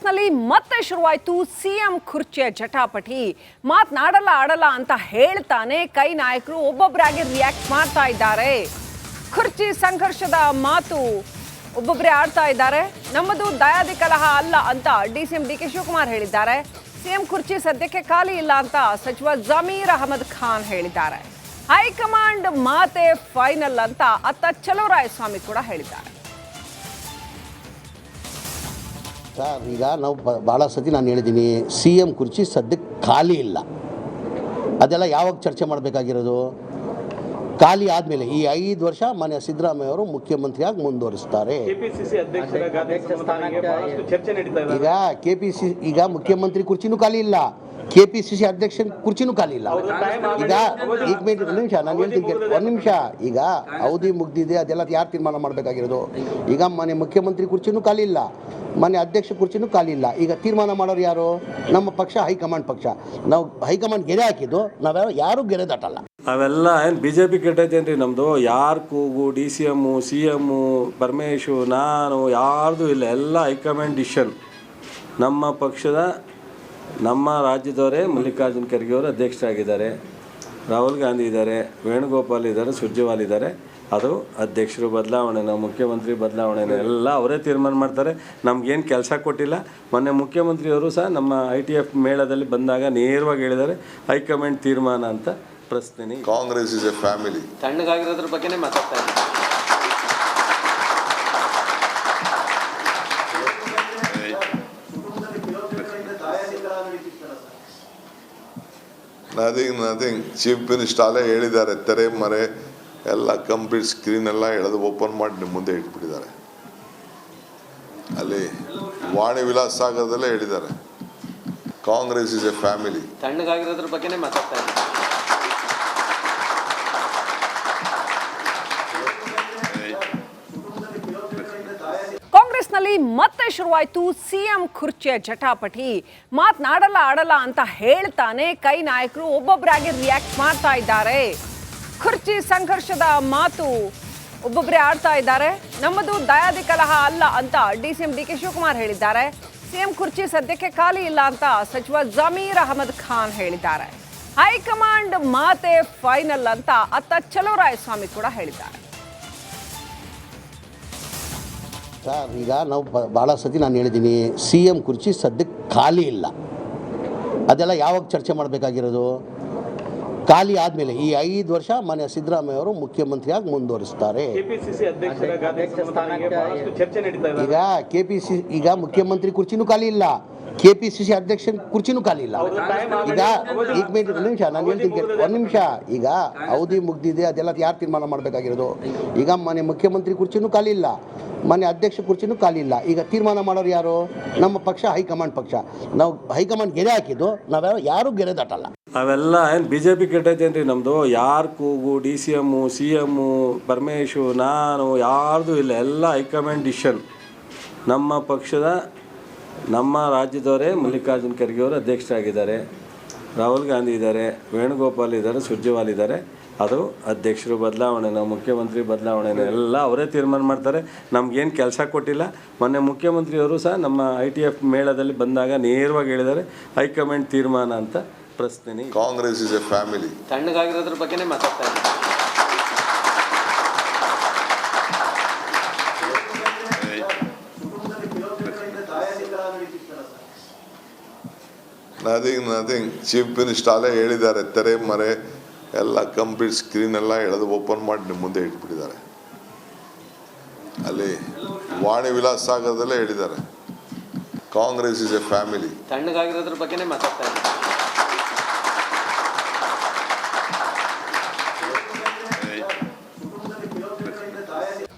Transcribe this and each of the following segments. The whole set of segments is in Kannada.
ಕಾಂಗ್ರೆಸ್ನಲ್ಲಿ ಮತ್ತೆ ಶುರುವಾಯಿತು ಸಿಎಂ ಕುರ್ಚಿಯ ಜಟಾಪಟಿ. ಮಾತನಾಡಲ್ಲ ಆಡಲ್ಲ ಅಂತ ಹೇಳ್ತಾನೆ ಕೈ ನಾಯಕರು ಒಬ್ಬೊಬ್ಬರಾಗಿ ರಿಯಾಕ್ಟ್ ಮಾಡ್ತಾ ಇದ್ದಾರೆ. ಕುರ್ಚಿ ಸಂಘರ್ಷದ ಮಾತು ಒಬ್ಬೊಬ್ಬರೇ ಆಡ್ತಾ ಇದ್ದಾರೆ. ನಮ್ಮದು ದಯಾದಿ ಕಲಹ ಅಲ್ಲ ಅಂತ ಡಿಸಿಎಂ ಡಿಕೆ ಶಿವಕುಮಾರ್ ಹೇಳಿದ್ದಾರೆ. ಸಿಎಂ ಕುರ್ಚಿ ಸದ್ಯಕ್ಕೆ ಖಾಲಿ ಇಲ್ಲ ಅಂತ ಸಚಿವ ಜಮೀರ್ ಅಹಮದ್ ಖಾನ್ ಹೇಳಿದ್ದಾರೆ. ಹೈಕಮಾಂಡ್ ಮಾತೆ ಫೈನಲ್ ಅಂತ ಅತ್ತ ಚಲುವರಾಯಸ್ವಾಮಿ ಕೂಡ ಹೇಳಿದ್ದಾರೆ. ಸರ್, ಈಗ ನಾವು ಭಾಳ ಸತಿ ನಾನು ಹೇಳಿದ್ದೀನಿ, ಸಿ ಎಮ್ ಕುರ್ಚಿ ಸದ್ಯಕ್ಕೆ ಖಾಲಿ ಇಲ್ಲ. ಅದೆಲ್ಲ ಯಾವಾಗ ಚರ್ಚೆ ಮಾಡಬೇಕಾಗಿರೋದು? ಖಾಲಿ ಆದಮೇಲೆ ಈ 5 ವರ್ಷ ಮನೆ ಸಿದ್ದರಾಮಯ್ಯ ಅವರು ಮುಖ್ಯಮಂತ್ರಿಯಾಗಿ ಮುಂದುವರಿಸ್ತಾರೆ. ಈಗ ಕೆಪಿಸಿ ಈಗ ಮುಖ್ಯಮಂತ್ರಿ ಕುರ್ಚಿನೂ ಖಾಲಿ ಇಲ್ಲ, ಕೆಪಿಸಿಸಿ ಅಧ್ಯಕ್ಷ ಕುರ್ಚಿನೂ ಖಾಲಿ ಇಲ್ಲ. ಈಗ ಒಂದು ನಿಮಿಷ ನಾನು ಹೇಳ್ತೀನಿ, ಒಂದು ನಿಮಿಷ. ಈಗ ಅವಧಿ ಮುಗ್ದಿದೆ, ಅದೆಲ್ಲ ಯಾರು ತೀರ್ಮಾನ ಮಾಡಬೇಕಾಗಿರೋದು? ಈಗ ಮನೆ ಮುಖ್ಯಮಂತ್ರಿ ಕುರ್ಚಿನೂ ಖಾಲಿ ಇಲ್ಲ, ಮನೆ ಅಧ್ಯಕ್ಷ ಕುರ್ಚಿನೂ ಖಾಲಿ ಇಲ್ಲ. ಈಗ ತೀರ್ಮಾನ ಮಾಡೋರು ಯಾರು? ನಮ್ಮ ಪಕ್ಷ, ಹೈಕಮಾಂಡ್ ಪಕ್ಷ. ನಾವು ಹೈಕಮಾಂಡ್ ಗೆರೆ ಹಾಕಿದ್ದು, ನಾವು ಯಾರು ಗೆರೆ ದಾಟಲ್ಲ. ಅವೆಲ್ಲ ಏನು ಬಿ ಜೆ ಪಿ ಕೆಟ್ಟೈತೇನ್ರಿ? ನಮ್ಮದು ಯಾರು ಕೂಗು, D C M, C M, Paramesh, ನಾನು ಯಾರ್ದು ಇಲ್ಲ. ಎಲ್ಲ ಹೈಕಮಾಂಡ್ ಡಿಸಿಷನ್. ನಮ್ಮ ಪಕ್ಷದ ನಮ್ಮ ರಾಜ್ಯದವರೇ ಮಲ್ಲಿಕಾರ್ಜುನ್ ಖರ್ಗೆ ಅವರು ಅಧ್ಯಕ್ಷರಾಗಿದ್ದಾರೆ, ರಾಹುಲ್ ಗಾಂಧಿ ಇದ್ದಾರೆ, ವೇಣುಗೋಪಾಲ್ ಇದ್ದಾರೆ, ಸುರ್ಜೇವಾಲ್ ಇದ್ದಾರೆ. ಅದು ಅಧ್ಯಕ್ಷರು ಬದಲಾವಣೆನ, ಮುಖ್ಯಮಂತ್ರಿ ಬದಲಾವಣೆನ ಎಲ್ಲ ಅವರೇ ತೀರ್ಮಾನ ಮಾಡ್ತಾರೆ. ನಮಗೇನು ಕೆಲಸ ಕೊಟ್ಟಿಲ್ಲ. ಮೊನ್ನೆ ಮುಖ್ಯಮಂತ್ರಿಯವರು ಸಹ ನಮ್ಮ ITF ಮೇಳದಲ್ಲಿ ಬಂದಾಗ ನೇರವಾಗಿ ಹೇಳಿದ್ದಾರೆ, ಹೈಕಮಾಂಡ್ ತೀರ್ಮಾನ ಅಂತ. ಪ್ರಶ್ನೆ ಕಾಂಗ್ರೆಸ್ ಇಸ್ ಎ ಫ್ಯಾಮಿಲಿ. ತಣ್ಣಗಾಗಿರೋದ್ರ ಬಗ್ಗೆನೇ ಮಾತಾಡ್ತಾ ಇದ್ದೀನಿ. ನಥಿಂಗ್ ಚೀಫ್ ಮಿನಿಸ್ಟರ್ ಅಲ್ಲೇ ಹೇಳಿದ್ದಾರೆ, ತೆರೆ ಮರೆ ಎಲ್ಲ ಕಂಪ್ಲೀಟ್ ಸ್ಕ್ರೀನ್ ಎಲ್ಲ ಎಳೆದು ಓಪನ್ ಮಾಡಿ ನಿಮ್ಮ ಮುಂದೆ ಇಟ್ಬಿಟ್ಟಿದ್ದಾರೆ. ಅಲ್ಲಿ ವಾಣಿ ವಿಲಾಸ್ ಸಾಗರದಲ್ಲೇ ಹೇಳಿದ್ದಾರೆ, ಕಾಂಗ್ರೆಸ್ ಇಸ್ ಎ ಫ್ಯಾಮಿಲಿ. ತಣ್ಣಗಾಗಿರೋದ್ರ ಬಗ್ಗೆನೇ ಮಾತಾಡ್ತಾ ಇದ್ದೀನಿ. ಕಾಂಗ್ರೆಸ್ನಲ್ಲಿ ಮತ್ತೆ ಶುರುವಾಯಿತು ಸಿಎಂ ಕುರ್ಚಿಯ ಜಟಾಪಟಿ. ಮಾತನಾಡಲ್ಲ ಆಡಲ್ಲ ಅಂತ ಹೇಳ್ತಾನೆ ಕೈ ನಾಯಕರು ಒಬ್ಬೊಬ್ಬರಾಗಿ ರಿಯಾಕ್ಟ್ ಮಾಡ್ತಾ ಇದ್ದಾರೆ. ಕುರ್ಚಿ ಸಂಘರ್ಷದ ಮಾತು ಒಬ್ಬೊಬ್ಬರೇ ಆಡ್ತಾ ಇದ್ದಾರೆ. ನಮ್ಮದು ದಯಾದಿ ಕಲಹ ಅಲ್ಲ ಅಂತ ಡಿಸಿಎಂ ಡಿಕೆ ಶಿವಕುಮಾರ್ ಹೇಳಿದ್ದಾರೆ. ಸಿಎಂ ಕುರ್ಚಿ ಸದ್ಯಕ್ಕೆ ಖಾಲಿ ಇಲ್ಲ ಅಂತ ಸಚಿವ ಜಮೀರ್ ಅಹಮದ್ ಖಾನ್ ಹೇಳಿದ್ದಾರೆ. ಹೈಕಮಾಂಡ್ ಮಾತೆ ಫೈನಲ್ ಅಂತ ಅತ್ತ ಚಲುವರಾಯಸ್ವಾಮಿ ಕೂಡ ಹೇಳಿದ್ದಾರೆ. ಸರ್, ಈಗ ನಾವು ಭಾಳ ಸತಿ ನಾನು ಹೇಳಿದ್ದೀನಿ, ಸಿ ಎಮ್ ಕುರ್ಚಿ ಸದ್ಯಕ್ಕೆ ಖಾಲಿ ಇಲ್ಲ. ಅದೆಲ್ಲ ಯಾವಾಗ ಚರ್ಚೆ ಮಾಡಬೇಕಾಗಿರೋದು? ಖಾಲಿ ಆದಮೇಲೆ ಈ 5 ವರ್ಷ ಮನೆ ಸಿದ್ದರಾಮಯ್ಯ ಅವರು ಮುಖ್ಯಮಂತ್ರಿಯಾಗಿ ಮುಂದುವರಿಸ್ತಾರೆ. ಈಗ ಕೆಪಿಸಿ ಈಗ ಮುಖ್ಯಮಂತ್ರಿ ಕುರ್ಚಿನೂ ಖಾಲಿ ಇಲ್ಲ, ಕೆಪಿಸಿಸಿ ಅಧ್ಯಕ್ಷ ಕುರ್ಚಿನೂ ಖಾಲಿ ಇಲ್ಲ. ಈಗ ಒಂದು ನಿಮಿಷ ನಾನು ಹೇಳ್ತೀನಿ, ಒಂದು ನಿಮಿಷ. ಈಗ ಅವಧಿ ಮುಗ್ದಿದೆ, ಅದೆಲ್ಲ ಯಾರು ತೀರ್ಮಾನ ಮಾಡಬೇಕಾಗಿರೋದು? ಈಗ ಮನೆ ಮುಖ್ಯಮಂತ್ರಿ ಕುರ್ಚಿನೂ ಖಾಲಿ ಇಲ್ಲ, ಮನೆ ಅಧ್ಯಕ್ಷ ಕುರ್ಚಿನೂ ಖಾಲಿ ಇಲ್ಲ. ಈಗ ತೀರ್ಮಾನ ಮಾಡೋರು ಯಾರು? ನಮ್ಮ ಪಕ್ಷ, ಹೈಕಮಾಂಡ್ ಪಕ್ಷ. ನಾವು ಹೈಕಮಾಂಡ್ ಗೆರೆ ಹಾಕಿದ್ದು, ನಾವು ಯಾರು ಗೆರೆ ದಾಟಲ್ಲ. ಅವೆಲ್ಲ ಏನು ಬಿ ಜೆ ಪಿ ಕೆಟ್ಟೈತೇನ್ರಿ? ನಮ್ಮದು ಯಾರು ಕೂಗು, D C M, C M, Paramesh, ನಾನು ಯಾರ್ದು ಇಲ್ಲ. ಎಲ್ಲ ಹೈಕಮಾಂಡ್ ಡಿಸಿಷನ್. ನಮ್ಮ ಪಕ್ಷದ ನಮ್ಮ ರಾಜ್ಯದವರೇ ಮಲ್ಲಿಕಾರ್ಜುನ್ ಖರ್ಗೆ ಅವರು ಅಧ್ಯಕ್ಷರಾಗಿದ್ದಾರೆ, ರಾಹುಲ್ ಗಾಂಧಿ ಇದ್ದಾರೆ, ವೇಣುಗೋಪಾಲ್ ಇದ್ದಾರೆ, ಸುರ್ಜೇವಾಲ್ ಇದ್ದಾರೆ. ಅದು ಅಧ್ಯಕ್ಷರು ಬದಲಾವಣೆನ, ಮುಖ್ಯಮಂತ್ರಿ ಬದಲಾವಣೆನ ಎಲ್ಲ ಅವರೇ ತೀರ್ಮಾನ ಮಾಡ್ತಾರೆ. ನಮಗೇನು ಕೆಲಸ ಕೊಟ್ಟಿಲ್ಲ. ಮೊನ್ನೆ ಮುಖ್ಯಮಂತ್ರಿಯವರು ಸಹ ನಮ್ಮ ITF ಮೇಳದಲ್ಲಿ ಬಂದಾಗ ನೇರವಾಗಿ ಹೇಳಿದ್ದಾರೆ, ಹೈಕಮಾಂಡ್ ತೀರ್ಮಾನ ಅಂತ. ಪ್ರಶ್ನೆ ಕಾಂಗ್ರೆಸ್ ಇಸ್ ಎ ಫ್ಯಾಮಿಲಿ. ತಣ್ಣಗಾಗಿರೋದ್ರ ಬಗ್ಗೆನೇ ಮಾತಾಡ್ತಾ ಇದ್ದೀನಿ. ನಥಿಂಗ್ ಚೀಫ್ ಮಿನಿಸ್ಟರ್ ಅಲ್ಲೇ ಹೇಳಿದ್ದಾರೆ, ತೆರೆ ಮರೆ ಎಲ್ಲ ಕಂಪ್ಲೀಟ್ ಸ್ಕ್ರೀನ್ ಎಲ್ಲ ಎಳೆದು ಓಪನ್ ಮಾಡಿ ನಿಮ್ಮ ಮುಂದೆ ಇಟ್ಬಿಟ್ಟಿದ್ದಾರೆ. ಅಲ್ಲಿ ವಾಣಿ ವಿಲಾಸ್ ಸಾಗರದಲ್ಲೇ ಹೇಳಿದ್ದಾರೆ, ಕಾಂಗ್ರೆಸ್ ಇಸ್ ಎ ಫ್ಯಾಮಿಲಿ. ತಣ್ಣಗಾಗಿರೋದ್ರ ಬಗ್ಗೆನೇ ಮಾತಾಡ್ತಾ ಇದ್ದೀನಿ.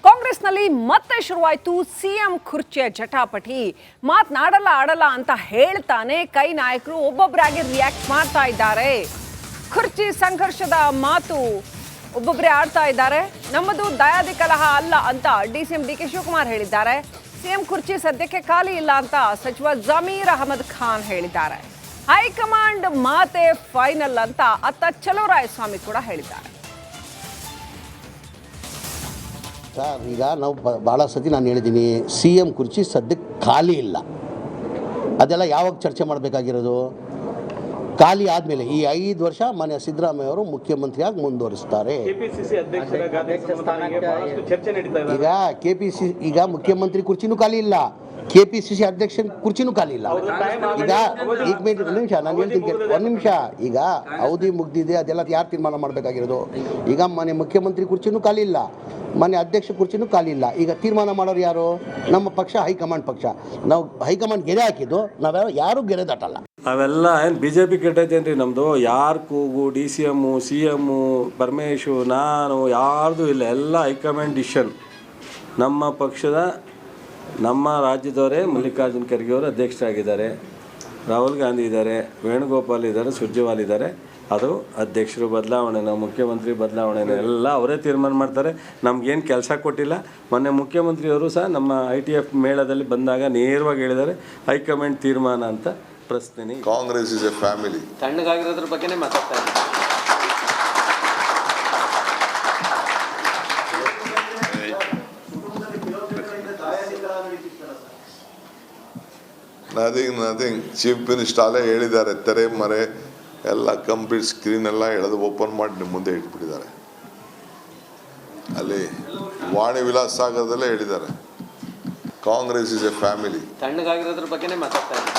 ಕಾಂಗ್ರೆಸ್ನಲ್ಲಿ ಮತ್ತೆ ಶುರುವಾಯಿತು ಸಿಎಂ ಕುರ್ಚಿಯ ಜಟಾಪಟಿ. ಮಾತನಾಡಲ್ಲ ಆಡಲ್ಲ ಅಂತ ಹೇಳ್ತಾನೆ ಕೈ ನಾಯಕರು ಒಬ್ಬೊಬ್ಬರಾಗಿ ರಿಯಾಕ್ಟ್ ಮಾಡ್ತಾ ಇದ್ದಾರೆ. ಕುರ್ಚಿ ಸಂಘರ್ಷದ ಮಾತು ಒಬ್ಬೊಬ್ಬರೇ ಆಡ್ತಾ ಇದ್ದಾರೆ. ನಮ್ಮದು ದಯಾದಿ ಕಲಹ ಅಲ್ಲ ಅಂತ ಡಿಸಿಎಂ ಡಿಕೆ ಶಿವಕುಮಾರ್ ಹೇಳಿದ್ದಾರೆ. ಸಿಎಂ ಕುರ್ಚಿ ಸದ್ಯಕ್ಕೆ ಖಾಲಿ ಇಲ್ಲ ಅಂತ ಸಚಿವ ಜಮೀರ್ ಅಹಮದ್ ಖಾನ್ ಹೇಳಿದ್ದಾರೆ. ಹೈಕಮಾಂಡ್ ಮಾತೆ ಫೈನಲ್ ಅಂತ ಅತ್ತ ಚಲುವರಾಯಸ್ವಾಮಿ ಕೂಡ ಹೇಳಿದ್ದಾರೆ. ಸರ್, ಈಗ ನಾವು ಭಾಳ ಸತಿ ನಾನು ಹೇಳಿದ್ದೀನಿ, ಸಿ ಎಮ್ ಕುರ್ಚಿ ಸದ್ಯಕ್ಕೆ ಖಾಲಿ ಇಲ್ಲ. ಅದೆಲ್ಲ ಯಾವಾಗ ಚರ್ಚೆ ಮಾಡಬೇಕಾಗಿರೋದು? ಖಾಲಿ ಆದಮೇಲೆ ಈ 5 ವರ್ಷ ಮಾನ್ಯ ಸಿದ್ದರಾಮಯ್ಯ ಅವರು ಮುಖ್ಯಮಂತ್ರಿಯಾಗಿ ಮುಂದುವರಿಸ್ತಾರೆ. ಈಗ KPCC ಈಗ ಮುಖ್ಯಮಂತ್ರಿ ಕುರ್ಚಿನೂ ಖಾಲಿ ಇಲ್ಲ, KPCC ಅಧ್ಯಕ್ಷ ಕುರ್ಚಿನೂ ಖಾಲಿ ಇಲ್ಲ. ಈಗ ಒಂದು ನಿಮಿಷ ನಾನು ಹೇಳ್ತೀನಿ, ಒಂದು ನಿಮಿಷ. ಈಗ ಅವಧಿ ಮುಗ್ದಿದೆ, ಅದೆಲ್ಲ ಯಾರು ತೀರ್ಮಾನ ಮಾಡಬೇಕಾಗಿರೋದು? ಈಗ ಮಾನ್ಯ ಮುಖ್ಯಮಂತ್ರಿ ಕುರ್ಚಿನೂ ಖಾಲಿ ಇಲ್ಲ, ಮಾನ್ಯ ಅಧ್ಯಕ್ಷ ಕುರ್ಚಿನೂ ಖಾಲಿ ಇಲ್ಲ. ಈಗ ತೀರ್ಮಾನ ಮಾಡೋರು ಯಾರು? ನಮ್ಮ ಪಕ್ಷ, ಹೈಕಮಾಂಡ್ ಪಕ್ಷ. ನಾವು ಹೈಕಮಾಂಡ್ ಗೆರೆ ಹಾಕಿದ್ದು, ನಾವು ಯಾರು ಗೆರೆ ದಾಟಲ್ಲ. ಅವೆಲ್ಲ ಏನು BJP ಕೆಟ್ಟೈತೇನ್ರಿ ನಮ್ಮದು? ಯಾರ ಕೂಗು DCM CM ಪರಮೇಶು ನಾನು ಯಾರ್ದು ಇಲ್ಲ, ಎಲ್ಲ ಹೈಕಮಾಂಡ್ ಡಿಸಿಷನ್. ನಮ್ಮ ಪಕ್ಷದ ನಮ್ಮ ರಾಜ್ಯದವರೇ ಮಲ್ಲಿಕಾರ್ಜುನ್ ಖರ್ಗೆ ಅವರು ಅಧ್ಯಕ್ಷರಾಗಿದ್ದಾರೆ, ರಾಹುಲ್ ಗಾಂಧಿ ಇದ್ದಾರೆ, ವೇಣುಗೋಪಾಲ್ ಇದ್ದಾರೆ, ಸುರ್ಜೇವಾಲ್ ಇದ್ದಾರೆ. ಅದು ಅಧ್ಯಕ್ಷರು ಬದಲಾವಣೆನ, ಮುಖ್ಯಮಂತ್ರಿ ಬದಲಾವಣೆನ ಎಲ್ಲ ಅವರೇ ತೀರ್ಮಾನ ಮಾಡ್ತಾರೆ. ನಮಗೇನು ಕೆಲಸ ಕೊಟ್ಟಿಲ್ಲ. ಮೊನ್ನೆ ಮುಖ್ಯಮಂತ್ರಿಯವರು ಸಹ ನಮ್ಮ ITF ಮೇಳದಲ್ಲಿ ಬಂದಾಗ ನೇರವಾಗಿ ಹೇಳಿದ್ದಾರೆ, ಹೈಕಮಾಂಡ್ ತೀರ್ಮಾನ ಅಂತ. ಪ್ರಶ್ನೆ ಕಾಂಗ್ರೆಸ್ ಇಸ್ ಎ ಫ್ಯಾಮಿಲಿ. ತಣ್ಣಗಾಗಿರೋದ್ರ ಬಗ್ಗೆನೇ ಮಾತಾಡ್ತಾ ಇದ್ದೀನಿ. ನಥಿಂಗ್ ಚೀಫ್ ಮಿನಿಸ್ಟರ್ ಅಲ್ಲೇ ಹೇಳಿದ್ದಾರೆ, ತೆರೆ ಮರೆ ಎಲ್ಲ ಕಂಪ್ಲೀಟ್ ಸ್ಕ್ರೀನ್ ಎಲ್ಲ ಎಳೆದು ಓಪನ್ ಮಾಡಿ ನಿಮ್ಮ ಮುಂದೆ ಇಟ್ಬಿಟ್ಟಿದ್ದಾರೆ. ಅಲ್ಲಿ ವಾಣಿ ವಿಲಾಸ್ ಸಾಗರದಲ್ಲೇ ಹೇಳಿದ್ದಾರೆ, ಕಾಂಗ್ರೆಸ್ ಇಸ್ ಎ ಫ್ಯಾಮಿಲಿ. ತಣ್ಣಗಾಗಿರೋದ್ರ ಬಗ್ಗೆನೇ ಮಾತಾಡ್ತಾ ಇದ್ದೀನಿ.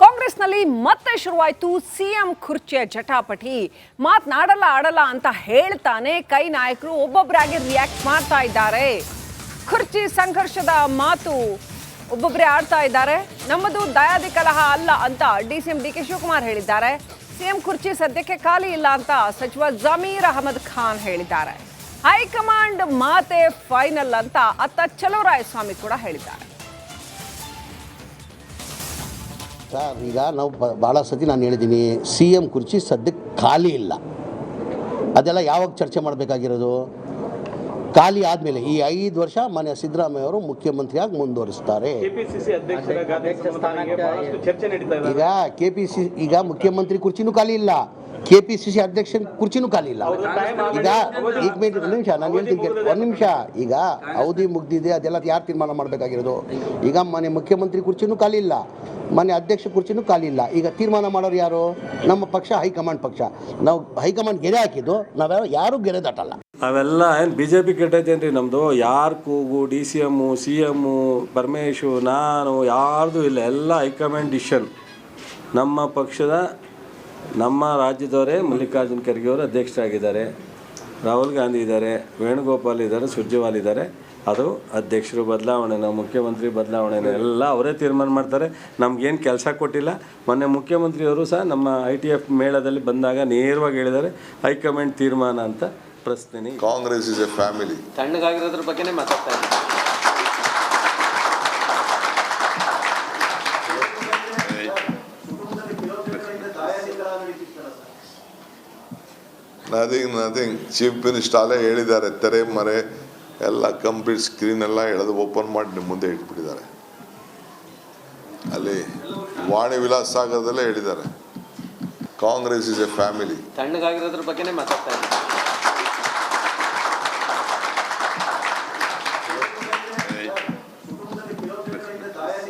ಕಾಂಗ್ರೆಸ್ನಲ್ಲಿ ಮತ್ತೆ ಶುರುವಾಯಿತು CM ಕುರ್ಚಿಯ ಜಟಾಪಟಿ. ಮಾತನಾಡಲ್ಲ ಆಡಲ್ಲ ಅಂತ ಹೇಳ್ತಾನೆ ಕೈ ನಾಯಕರು ಒಬ್ಬೊಬ್ಬರಾಗಿ ರಿಯಾಕ್ಟ್ ಮಾಡ್ತಾ ಇದ್ದಾರೆ. ಕುರ್ಚಿ ಸಂಘರ್ಷದ ಮಾತು ಒಬ್ಬೊಬ್ಬರೇ ಆಡ್ತಾ ಇದ್ದಾರೆ. ನಮ್ಮದು ದಯಾದಿ ಕಲಹ ಅಲ್ಲ ಅಂತ DCM DK ಶಿವಕುಮಾರ್ ಹೇಳಿದ್ದಾರೆ. CM ಕುರ್ಚಿ ಸದ್ಯಕ್ಕೆ ಖಾಲಿ ಇಲ್ಲ ಅಂತ ಸಚಿವ ಜಮೀರ್ ಅಹಮದ್ ಖಾನ್ ಹೇಳಿದ್ದಾರೆ. ಹೈಕಮಾಂಡ್ ಮಾತೆ ಫೈನಲ್ ಅಂತ ಅತ್ತ ಚಲುವರಾಯಸ್ವಾಮಿ ಕೂಡ ಹೇಳಿದ್ದಾರೆ. ಸರ್, ಈಗ ನಾವು ಭಾಳ ಸತಿ ನಾನು ಹೇಳಿದ್ದೀನಿ, CM ಕುರ್ಚಿ ಸದ್ಯಕ್ಕೆ ಖಾಲಿ ಇಲ್ಲ. ಅದೆಲ್ಲ ಯಾವಾಗ ಚರ್ಚೆ ಮಾಡಬೇಕಾಗಿರೋದು? ಖಾಲಿ ಆದಮೇಲೆ ಈ 5 ವರ್ಷ ಮಾನ್ಯ ಸಿದ್ದರಾಮಯ್ಯ ಅವರು ಮುಖ್ಯಮಂತ್ರಿಯಾಗಿ ಮುಂದುವರಿಸ್ತಾರೆ. ಈಗ KPCC ಈಗ ಮುಖ್ಯಮಂತ್ರಿ ಕುರ್ಚಿನೂ ಖಾಲಿ ಇಲ್ಲ, KPCC ಅಧ್ಯಕ್ಷ ಕುರ್ಚಿನೂ ಖಾಲಿ ಇಲ್ಲ. ಈಗ ಒಂದು ನಿಮಿಷ ನಾನು ಹೇಳ್ತೀನಿ, ಒಂದು ನಿಮಿಷ. ಈಗ ಅವಧಿ ಮುಗ್ದಿದೆ, ಅದೆಲ್ಲ ಯಾರು ತೀರ್ಮಾನ ಮಾಡಬೇಕಾಗಿರೋದು? ಈಗ ಮಾನ್ಯ ಮುಖ್ಯಮಂತ್ರಿ ಕುರ್ಚಿನೂ ಖಾಲಿ ಇಲ್ಲ, ಮಾನ್ಯ ಅಧ್ಯಕ್ಷ ಕುರ್ಚಿನೂ ಖಾಲಿ ಇಲ್ಲ. ಈಗ ತೀರ್ಮಾನ ಮಾಡೋರು ಯಾರು? ನಮ್ಮ ಪಕ್ಷ, ಹೈಕಮಾಂಡ್ ಪಕ್ಷ. ನಾವು ಹೈಕಮಾಂಡ್ ಗೆರೆ ಹಾಕಿದ್ದು, ನಾವು ಯಾರು ಗೆರೆ ದಾಟಲ್ಲ. ಅವೆಲ್ಲ ಏನು BJP ಕೆಟ್ಟೈತೇನ್ರಿ ನಮ್ಮದು? ಯಾರ ಕೂಗು DCM CM ಪರಮೇಶು ನಾನು ಯಾರ್ದು ಇಲ್ಲ, ಎಲ್ಲ ಹೈಕಮಾಂಡ್ ಡಿಸಿಷನ್. ನಮ್ಮ ಪಕ್ಷದ ನಮ್ಮ ರಾಜ್ಯದವರೇ ಮಲ್ಲಿಕಾರ್ಜುನ್ ಖರ್ಗೆ ಅವರು ಅಧ್ಯಕ್ಷರಾಗಿದ್ದಾರೆ, ರಾಹುಲ್ ಗಾಂಧಿ ಇದ್ದಾರೆ, ವೇಣುಗೋಪಾಲ್ ಇದ್ದಾರೆ, ಸುರ್ಜೇವಾಲ್ ಇದ್ದಾರೆ. ಅದು ಅಧ್ಯಕ್ಷರು ಬದಲಾವಣೆನ, ಮುಖ್ಯಮಂತ್ರಿ ಬದಲಾವಣೆನ ಎಲ್ಲ ಅವರೇ ತೀರ್ಮಾನ ಮಾಡ್ತಾರೆ. ನಮಗೇನು ಕೆಲಸ ಕೊಟ್ಟಿಲ್ಲ. ಮೊನ್ನೆ ಮುಖ್ಯಮಂತ್ರಿಯವರು ಸಹ ನಮ್ಮ ITF ಮೇಳದಲ್ಲಿ ಬಂದಾಗ ನೇರವಾಗಿ ಹೇಳಿದ್ದಾರೆ, ಹೈಕಮಾಂಡ್ ತೀರ್ಮಾನ ಅಂತ. ಪ್ರಶ್ನೆ ಕಾಂಗ್ರೆಸ್ ಇಸ್ ಎ ಫ್ಯಾಮಿಲಿ. ತಣ್ಣಗಾಗಿರೋದ್ರ ಬಗ್ಗೆನೇ ಮಾತಾಡ್ತಾ ಇದ್ದೀನಿ. ನಥಿಂಗ್ ಚೀಫ್ ಮಿನಿಸ್ಟರ್ ಅಲ್ಲೇ ಹೇಳಿದ್ದಾರೆ, ತೆರೆ ಮರೆ ಎಲ್ಲ ಕಂಪ್ಲೀಟ್ ಸ್ಕ್ರೀನ್ ಎಲ್ಲ ಎಳೆದು ಓಪನ್ ಮಾಡಿ ನಿಮ್ಮ ಮುಂದೆ ಇಟ್ಬಿಟ್ಟಿದ್ದಾರೆ. ಅಲ್ಲಿ ವಾಣಿ ವಿಲಾಸ್ ಸಾಗರದಲ್ಲೇ ಹೇಳಿದ್ದಾರೆ, ಕಾಂಗ್ರೆಸ್ ಇಸ್ ಎ ಫ್ಯಾಮಿಲಿ. ತಣ್ಣಗಾಗಿರೋದ್ರ ಬಗ್ಗೆನೇ ಮಾತಾಡ್ತಾ ಇದ್ದೀನಿ.